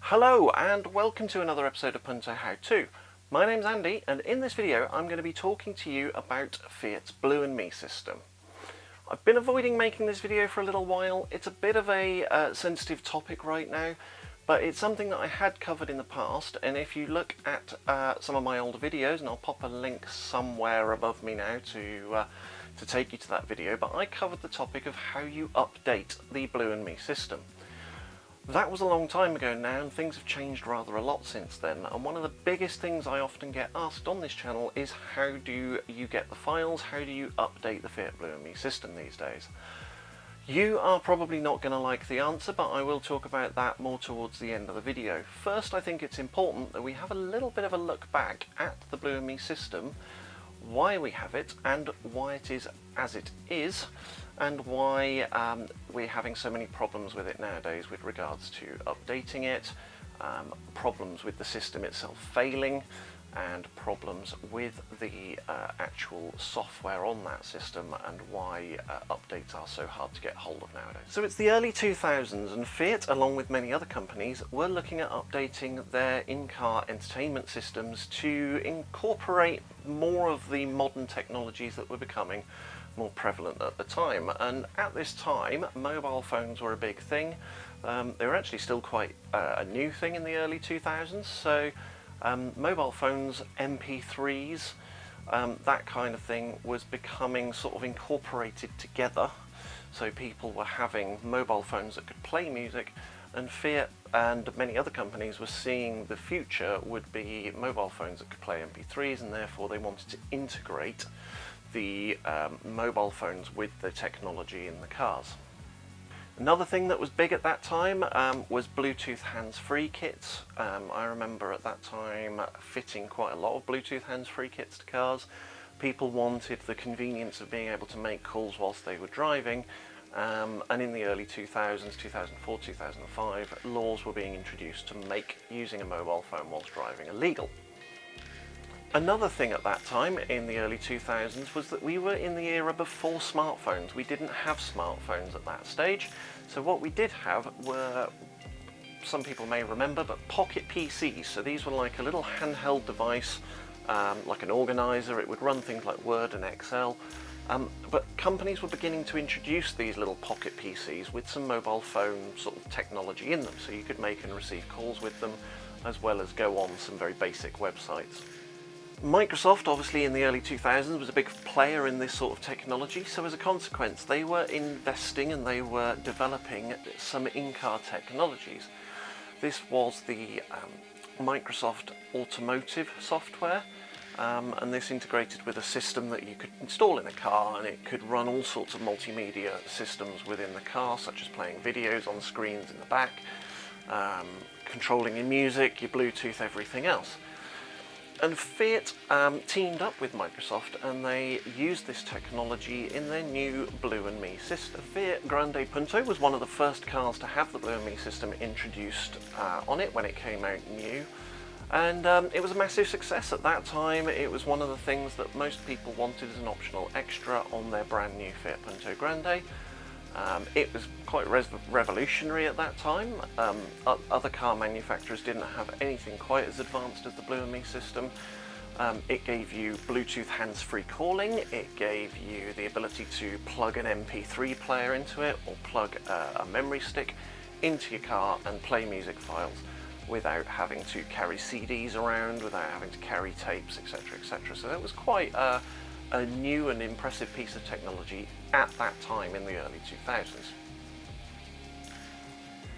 Hello and welcome to another episode of PuntoHowto. My name's Andy and in this video I'm going to be talking to you about Fiat's Blue and Me system. I've been avoiding making this video for a little while. It's a bit of a sensitive topic right now, but it's something that I had covered in the past, and if you look at some of my older videos, and I'll pop a link somewhere above me now to take you to that video, but I covered the topic of how you update the Blue and Me system. That was a long time ago now, and things have changed rather a lot since then, and one of the biggest things I often get asked on this channel is how do you get the files, how do you update the Fiat Blue and Me system these days? You are probably not going to like the answer, but I will talk about that more towards the end of the video. First, I think it's important that we have a little bit of a look back at the Blue and Me system, why we have it and why it is as it is, and why we're having so many problems with it nowadays with regards to updating it, problems with the system itself failing, and problems with the actual software on that system, and why updates are so hard to get hold of nowadays. So it's the early 2000s, and Fiat, along with many other companies, were looking at updating their in-car entertainment systems to incorporate more of the modern technologies that were becoming more prevalent at the time. And at this time, mobile phones were a big thing. They were actually still quite a new thing in the early 2000s, so mobile phones, MP3s, that kind of thing was becoming sort of incorporated together. So people were having mobile phones that could play music, and Fiat and many other companies were seeing the future would be mobile phones that could play MP3s, and therefore they wanted to integrate the mobile phones with the technology in the cars. Another thing that was big at that time was Bluetooth hands-free kits. I remember at that time fitting quite a lot of Bluetooth hands-free kits to cars. People wanted the convenience of being able to make calls whilst they were driving, and in the early 2000s, 2004, 2005, laws were being introduced to make using a mobile phone whilst driving illegal. Another thing at that time, in the early 2000s, was that we were in the era before smartphones. We didn't have smartphones at that stage, so what we did have were, some people may remember, but pocket PCs. So these were like a little handheld device, like an organizer. It would run things like Word and Excel, but companies were beginning to introduce these little pocket PCs with some mobile phone sort of technology in them, so you could make and receive calls with them, as well as go on some very basic websites. Microsoft, obviously in the early 2000s, was a big player in this sort of technology, so as a consequence they were investing and they were developing some in-car technologies. This was the Microsoft automotive software, and this integrated with a system that you could install in a car, and it could run all sorts of multimedia systems within the car, such as playing videos on screens in the back, controlling your music, your Bluetooth, everything else. And Fiat teamed up with Microsoft, and they used this technology in their new Blue and Me system. Fiat Grande Punto was one of the first cars to have the Blue and Me system introduced on it when it came out new, and it was a massive success at that time. It was one of the things that most people wanted as an optional extra on their brand new Fiat Punto Grande. It was quite revolutionary at that time. Other car manufacturers didn't have anything quite as advanced as the Blue and Me system. It gave you Bluetooth hands-free calling, it gave you the ability to plug an MP3 player into it, or plug a memory stick into your car and play music files without having to carry CDs around, without having to carry tapes, etc, etc. So that was quite a new and impressive piece of technology at that time in the early 2000s.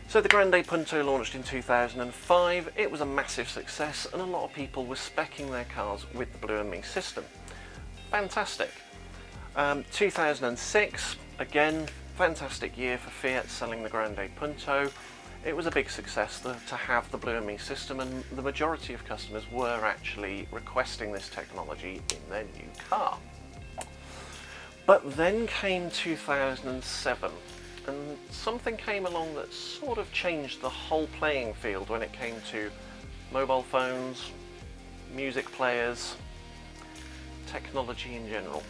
So the Grande Punto launched in 2005. It was a massive success, and a lot of people were speccing their cars with the Blue and Me system. Fantastic. 2006, again, fantastic year for Fiat selling the Grande Punto. It was a big success to have the Blue and Me system, and the majority of customers were actually requesting this technology in their new car. But then came 2007, and something came along that sort of changed the whole playing field when it came to mobile phones, music players, technology in general.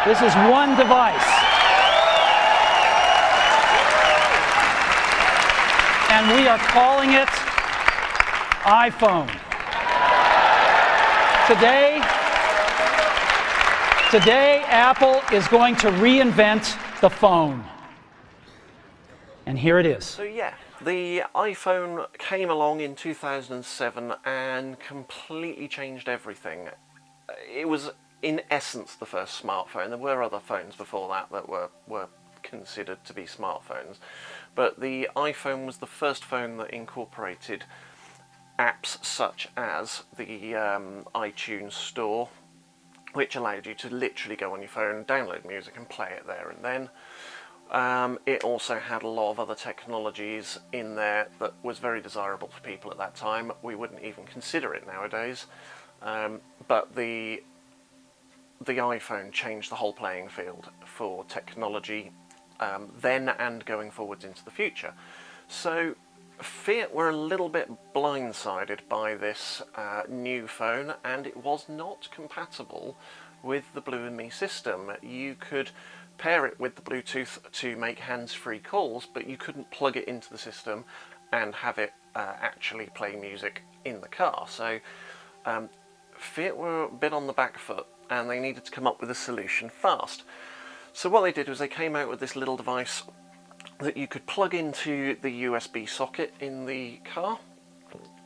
This is one device. And we are calling it iPhone. Today, Apple is going to reinvent the phone. And here it is. So yeah, the iPhone came along in 2007 and completely changed everything. It was, in essence, the first smartphone. There were other phones before that that were considered to be smartphones, but the iPhone was the first phone that incorporated apps such as the iTunes Store, which allowed you to literally go on your phone, download music and play it there and then. It also had a lot of other technologies in there that was very desirable for people at that time. We wouldn't even consider it nowadays, but the iPhone changed the whole playing field for technology then and going forwards into the future. So Fiat were a little bit blindsided by this new phone, and it was not compatible with the Blue and Me system. You could pair it with the Bluetooth to make hands-free calls, but you couldn't plug it into the system and have it actually play music in the car. So Fiat were a bit on the back foot, and they needed to come up with a solution fast. So what they did was they came out with this little device that you could plug into the USB socket in the car,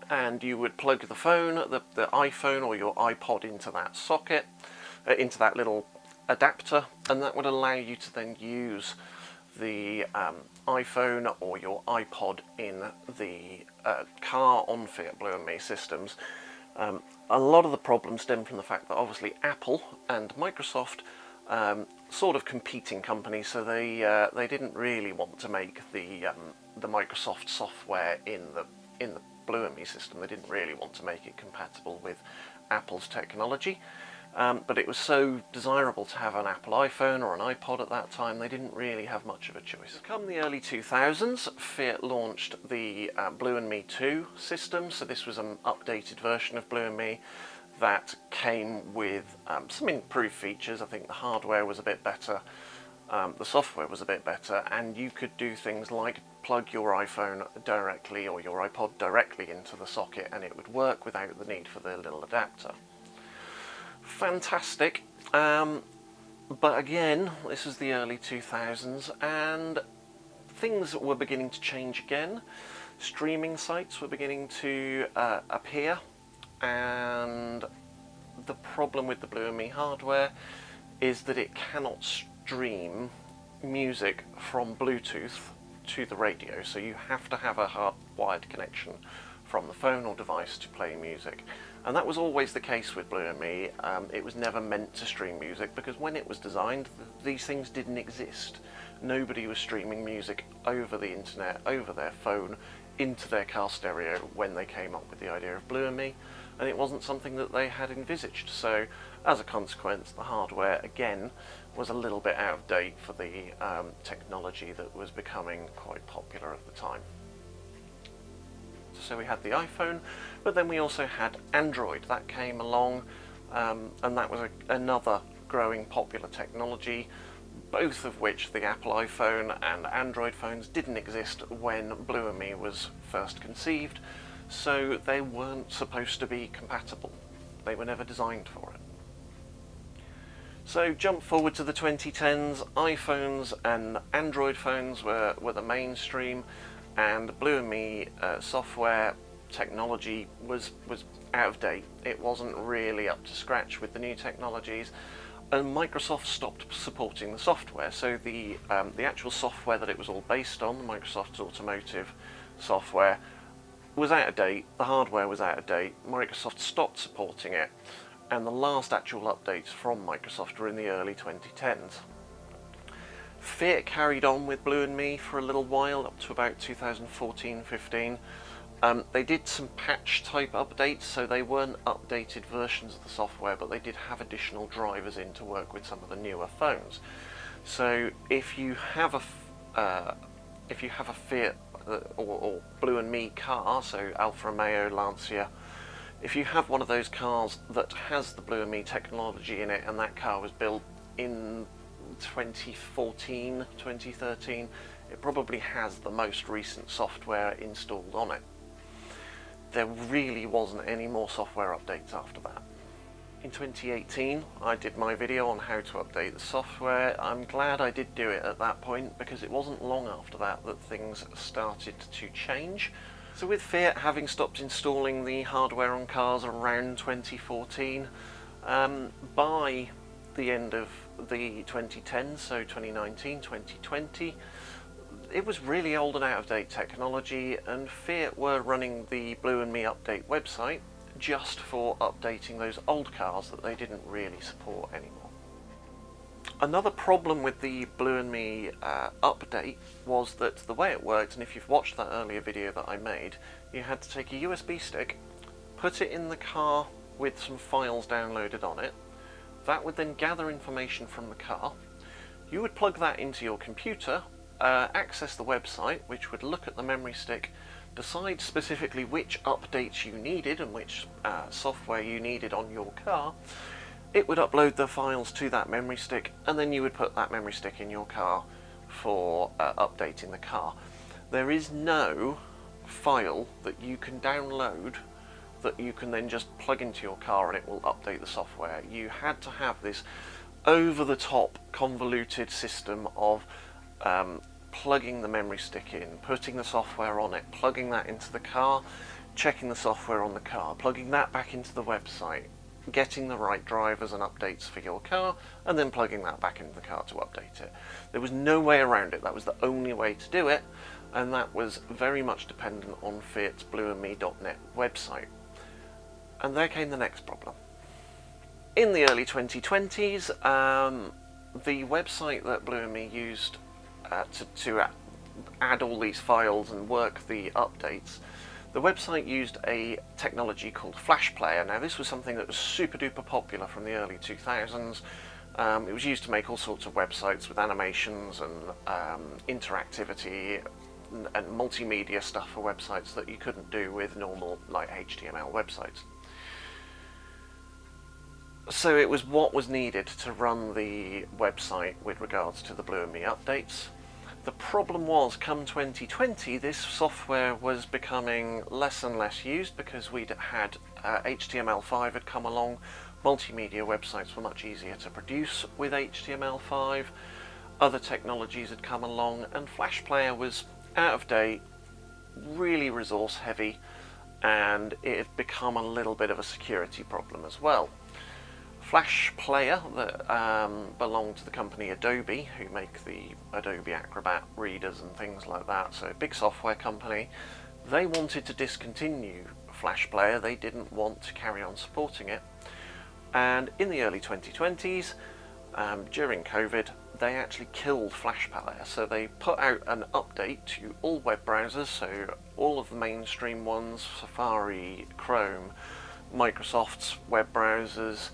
and you would plug the phone, the iPhone or your iPod into that socket, into that little adapter, and that would allow you to then use the iPhone or your iPod in the car on Fiat Blue and Me systems. A lot of the problems stem from the fact that obviously Apple and Microsoft sort of competing companies, so they didn't really want to make the Microsoft software in the Blue and Me system. They didn't really want to make it compatible with Apple's technology, but it was so desirable to have an Apple iPhone or an iPod at that time, they didn't really have much of a choice. Come the early 2000s, Fiat launched the Blue and Me 2 system. So this was an updated version of Blue and Me that came with some improved features. I think the hardware was a bit better, the software was a bit better, and you could do things like plug your iPhone directly or your iPod directly into the socket, and it would work without the need for the little adapter. Fantastic, but again, this is the early 2000s, and things were beginning to change again. Streaming sites were beginning to appear, and the problem with the Blue and Me hardware is that it cannot stream music from Bluetooth to the radio, so you have to have a hardwired connection from the phone or device to play music. And that was always the case with Blue and Me. It was never meant to stream music, because when it was designed, these things didn't exist. Nobody was streaming music over the internet, over their phone, into their car stereo when they came up with the idea of Blue and Me, and it wasn't something that they had envisaged. So as a consequence, the hardware again was a little bit out of date for the technology that was becoming quite popular at the time. So we had the iPhone, but then we also had Android. That came along, and that was another growing popular technology, both of which, the Apple iPhone and Android phones, didn't exist when Blue and Me was first conceived, so they weren't supposed to be compatible. They were never designed for it. So jump forward to the 2010s, iPhones and Android phones were the mainstream, and Blue and Me software technology was out of date. It wasn't really up to scratch with the new technologies, and Microsoft stopped supporting the software. So the actual software that it was all based on, Microsoft's automotive software, was out of date. The hardware was out of date. Microsoft stopped supporting it, and the last actual updates from Microsoft were in the early 2010s. Fiat carried on with Blue and Me for a little while, up to about 2014-15. They did some patch type updates, so they weren't updated versions of the software, but they did have additional drivers in to work with some of the newer phones. So if you have a Fiat or Blue and Me car, so Alfa Romeo, Lancia, if you have one of those cars that has the Blue and Me technology in it, and that car was built in 2014, 2013, it probably has the most recent software installed on it. there really wasn't any more software updates after that. In 2018, I did my video on how to update the software. I'm glad I did do it at that point, because it wasn't long after that that things started to change. So with Fiat having stopped installing the hardware on cars around 2014, by the end of the 2010s, so 2019, 2020, it was really old and out-of-date technology, and Fiat were running the Blue and Me update website just for updating those old cars that they didn't really support anymore. Another problem with the Blue and Me update was that the way it worked, and if you've watched that earlier video that I made, you had to take a USB stick, put it in the car with some files downloaded on it. That would then gather information from the car. You would plug that into your computer, access the website, which would look at the memory stick, decide specifically which updates you needed and which software you needed on your car. It would upload the files to that memory stick, and then you would put that memory stick in your car for updating the car. There is no file that you can download that you can then just plug into your car and it will update the software. You had to have this over-the-top convoluted system of plugging the memory stick in, putting the software on it, plugging that into the car, checking the software on the car, plugging that back into the website, getting the right drivers and updates for your car, and then plugging that back into the car to update it. There was no way around it. That was the only way to do it, and that was very much dependent on Fiat's blueandme.net website. And there came the next problem. In the early 2020s, the website that Blue and Me used to add all these files and work the updates, the website used a technology called Flash Player. Now this was something that was super duper popular from the early 2000s. It was used to make all sorts of websites with animations and interactivity and multimedia stuff for websites that you couldn't do with normal like HTML websites. So it was what was needed to run the website with regards to the Blue and Me updates. The problem was, come 2020, this software was becoming less and less used because we'd had HTML5 had come along. Multimedia websites were much easier to produce with HTML5. Other technologies had come along, and Flash Player was out of date, really resource heavy, and it had become a little bit of a security problem as well. Flash Player, that belonged to the company Adobe, who make the Adobe Acrobat readers and things like that, so a big software company. They wanted to discontinue Flash Player. They didn't want to carry on supporting it. And in the early 2020s, during COVID, they actually killed Flash Player. So they put out an update to all web browsers, so all of the mainstream ones, Safari, Chrome, Microsoft's web browsers,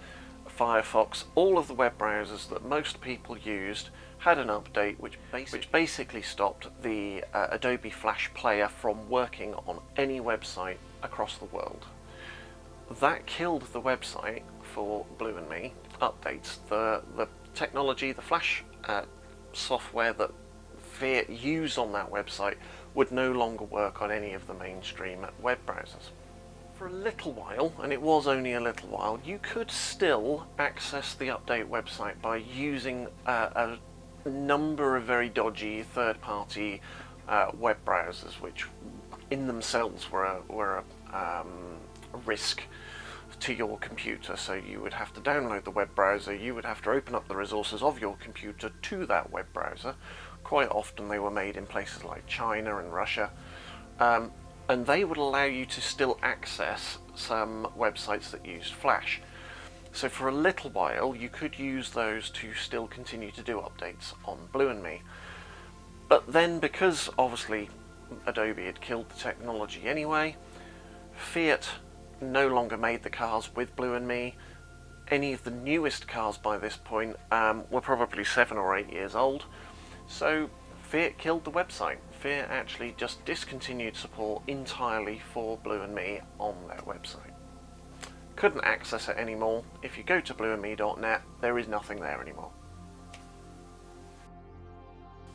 Firefox, all of the web browsers that most people used had an update which basically stopped the Adobe Flash Player from working on any website across the world. That killed the website for Blue and Me updates. The technology, the Flash software that Fiat used on that website would no longer work on any of the mainstream web browsers. For a little while, and it was only a little while, you could still access the update website by using a number of very dodgy third-party web browsers, which in themselves were a risk to your computer. So you would have to download the web browser, you would have to open up the resources of your computer to that web browser. Quite often they were made in places like China and Russia. And they would allow you to still access some websites that used Flash. So for a little while you could use those to still continue to do updates on Blue and Me. But then, because obviously Adobe had killed the technology anyway, Fiat no longer made the cars with Blue and Me. Any of the newest cars by this point were probably 7 or 8 years old. So Fiat killed the website. Fiat actually just discontinued support entirely for Blue and Me on their website. Couldn't access it anymore. If you go to blueandme.net, there is nothing there anymore.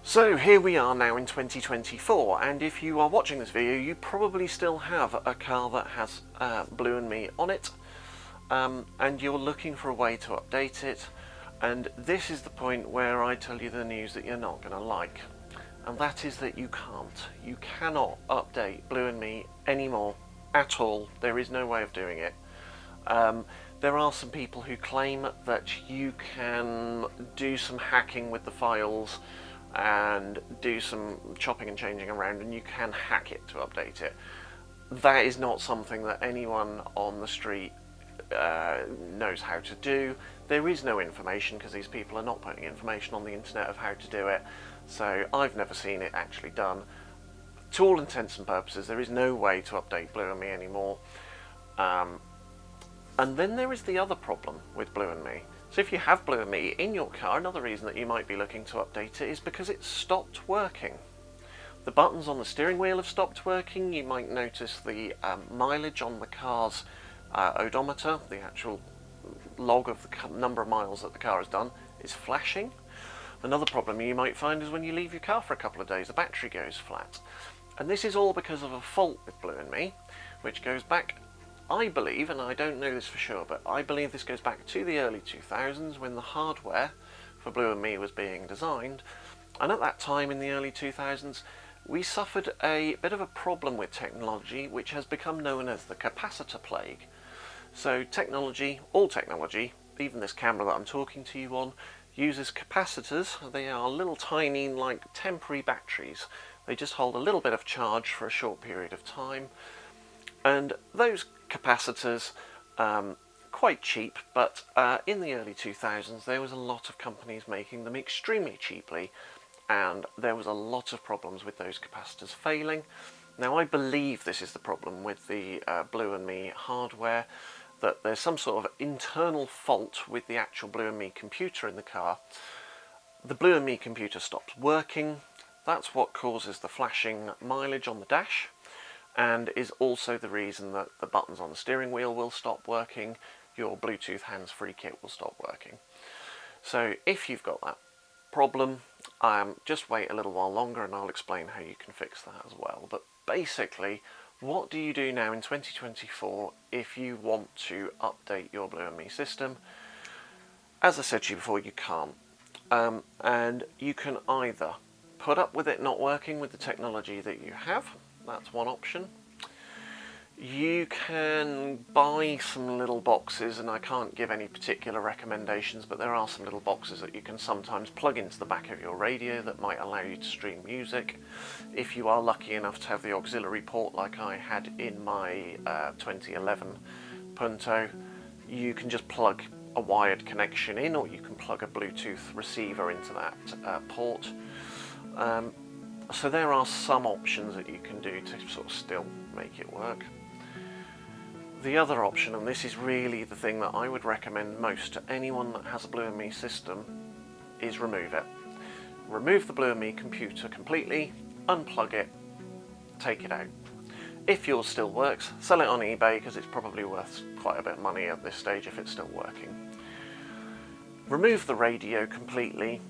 So here we are now in 2024, and if you are watching this video, you probably still have a car that has Blue and Me on it, and you're looking for a way to update it, and this is the point where I tell you the news that you're not going to like, and that is that you can't. You cannot update Blue and Me anymore at all. There is no way of doing it. There are some people who claim that you can do some hacking with the files and do some chopping and changing around, and you can hack it to update it. That is not something that anyone on the street knows how to do. There is no information because these people are not putting information on the internet of how to do it, so I've never seen it actually done. To all intents and purposes, there is no way to update Blue and Me anymore. And then there is the other problem with Blue and Me. So if you have Blue and Me in your car, another reason that you might be looking to update it is because it's stopped working. The buttons on the steering wheel have stopped working. You might notice the mileage on the car's odometer, the actual log of the number of miles that the car has done, is flashing. Another problem you might find is when you leave your car for a couple of days, the battery goes flat. And this is all because of a fault with Blue and Me, which goes back, I believe, and I don't know this for sure, but I believe this goes back to the early 2000s when the hardware for Blue and Me was being designed. And at that time in the early 2000s, we suffered a bit of a problem with technology which has become known as the capacitor plague. So technology, all technology, even this camera that I'm talking to you on, uses capacitors. They are little tiny, like temporary batteries. They just hold a little bit of charge for a short period of time. And those capacitors, quite cheap, but in the early 2000s there was a lot of companies making them extremely cheaply, and there was a lot of problems with those capacitors failing. Now I believe this is the problem with the Blue and Me hardware, that there's some sort of internal fault with the actual Blue and Me computer in the car. The Blue and Me computer stops working. That's what causes the flashing mileage on the dash, and is also the reason that the buttons on the steering wheel will stop working, your Bluetooth hands-free kit will stop working. So if you've got that problem, just wait a little while longer and I'll explain how you can fix that as well. But basically, what do you do now in 2024 if you want to update your Blue and Me system? As I said to you before, you can't. And you can either put up with it not working with the technology that you have. That's one option. You can buy some little boxes, and I can't give any particular recommendations, but there are some little boxes that you can sometimes plug into the back of your radio that might allow you to stream music. If you are lucky enough to have the auxiliary port like I had in my 2011 Punto, you can just plug a wired connection in, or you can plug a Bluetooth receiver into that port. So there are some options that you can do to sort of still make it work. The other option, and this is really the thing that I would recommend most to anyone that has a Blue and Me system, is remove it. Remove the Blue and Me computer completely, unplug it, take it out. If yours still works, sell it on eBay because it's probably worth quite a bit of money at this stage if it's still working. Remove the radio completely.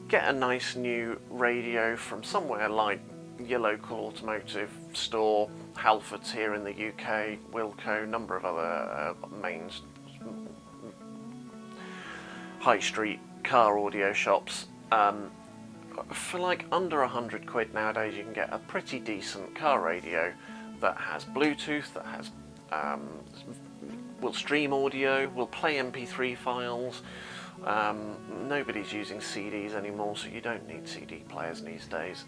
Get a nice new radio from somewhere like your local automotive store, Halfords here in the UK, Wilco, number of other main high street car audio shops. For like under £100 nowadays you can get a pretty decent car radio that has Bluetooth, that has will stream audio, will play MP3 files. Nobody's using CDs anymore, so you don't need CD players these days.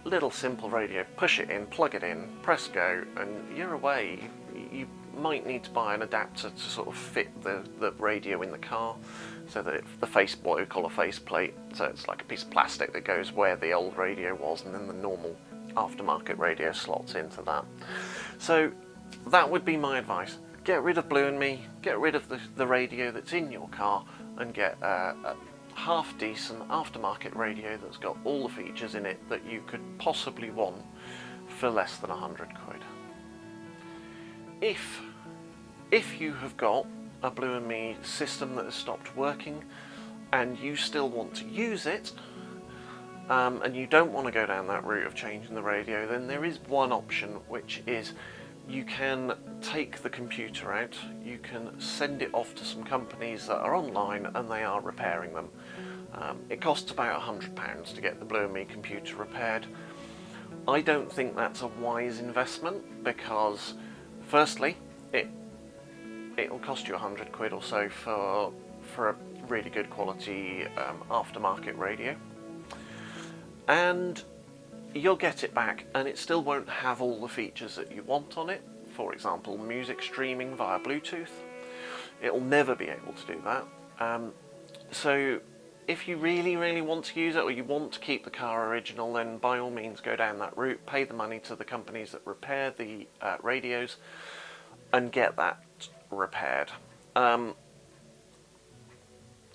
Little simple radio, push it in, plug it in, press go, and you're away. You might need to buy an adapter to sort of fit the radio in the car, so that what we call a faceplate, so it's like a piece of plastic that goes where the old radio was, and then the normal aftermarket radio slots into that. So that would be my advice. Get rid of Blue and Me, get rid of the radio that's in your car, and get a half-decent aftermarket radio that's got all the features in it that you could possibly want for less than £100. If you have got a Blue and Me system that has stopped working and you still want to use it, and you don't want to go down that route of changing the radio, then there is one option, which is you can take the computer out, you can send it off to some companies that are online and they are repairing them. It costs about £100 to get the Blue & Me computer repaired. I don't think that's a wise investment because, firstly, it'll cost you £100 or so for a really good quality aftermarket radio, and you'll get it back and it still won't have all the features that you want on it. For example, music streaming via Bluetooth. It'll never be able to do that. So if you really want to use it, or you want to keep the car original, then by all means go down that route, pay the money to the companies that repair the radios and get that repaired.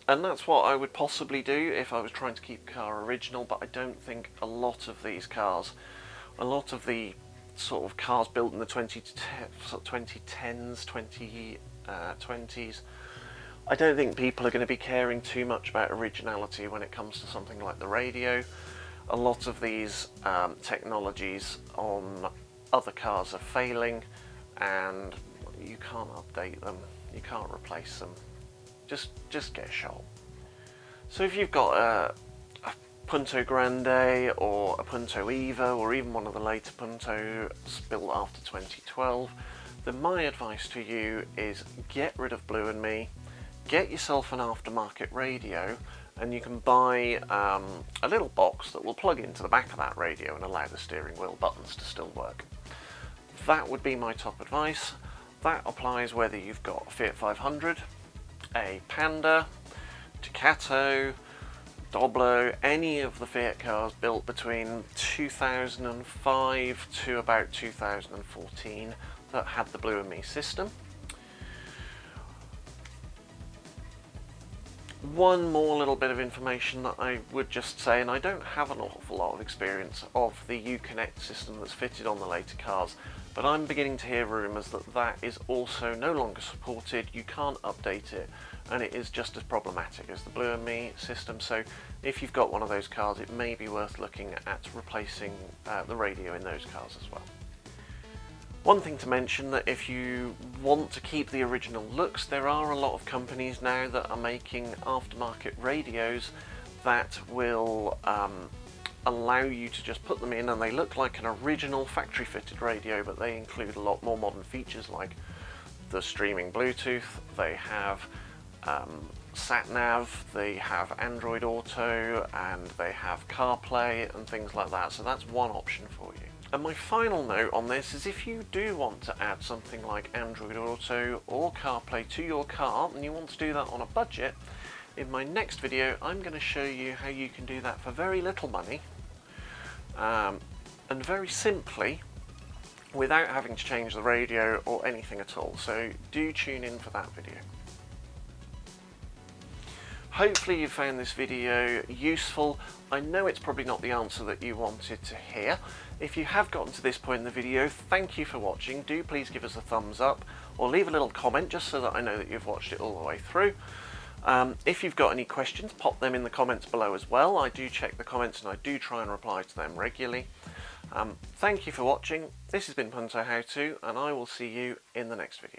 And that's what I would possibly do if I was trying to keep a car original, but I don't think a lot of these cars, a lot of the sort of cars built in the 2010s, 2020s, I don't think people are going to be caring too much about originality when it comes to something like the radio. A lot of these technologies on other cars are failing, and you can't update them, you can't replace them. Just get a shot. So if you've got a Punto Grande or a Punto Evo, or even one of the later Puntos built after 2012, then my advice to you is get rid of Blue & Me, get yourself an aftermarket radio, and you can buy a little box that will plug into the back of that radio and allow the steering wheel buttons to still work. That would be my top advice. That applies whether you've got a Fiat 500, a Panda, Ducato, Doblo, any of the Fiat cars built between 2005 to about 2014 that had the Blue & Me system. One more little bit of information that I would just say, and I don't have an awful lot of experience of the Uconnect system that's fitted on the later cars, but I'm beginning to hear rumours that that is also no longer supported. You can't update it, and it is just as problematic as the Blue & Me system. So if you've got one of those cars, it may be worth looking at replacing the radio in those cars as well. One thing to mention, that if you want to keep the original looks, there are a lot of companies now that are making aftermarket radios that will allow you to just put them in and they look like an original factory fitted radio, but they include a lot more modern features like the streaming Bluetooth, they have sat-nav, they have Android Auto, and they have CarPlay and things like that. So that's one option for you. And my final note on this is, if you do want to add something like Android Auto or CarPlay to your car and you want to do that on a budget, in my next video I'm going to show you how you can do that for very little money and very simply without having to change the radio or anything at all. So do tune in for that video. Hopefully you found this video useful. I know it's probably not the answer that you wanted to hear. If you have gotten to this point in the video, thank you for watching. Do please give us a thumbs up or leave a little comment just so that I know that you've watched it all the way through. If you've got any questions, pop them in the comments below as well. I do check the comments and I do try and reply to them regularly. Thank you for watching. This has been PuntoHowto, and I will see you in the next video.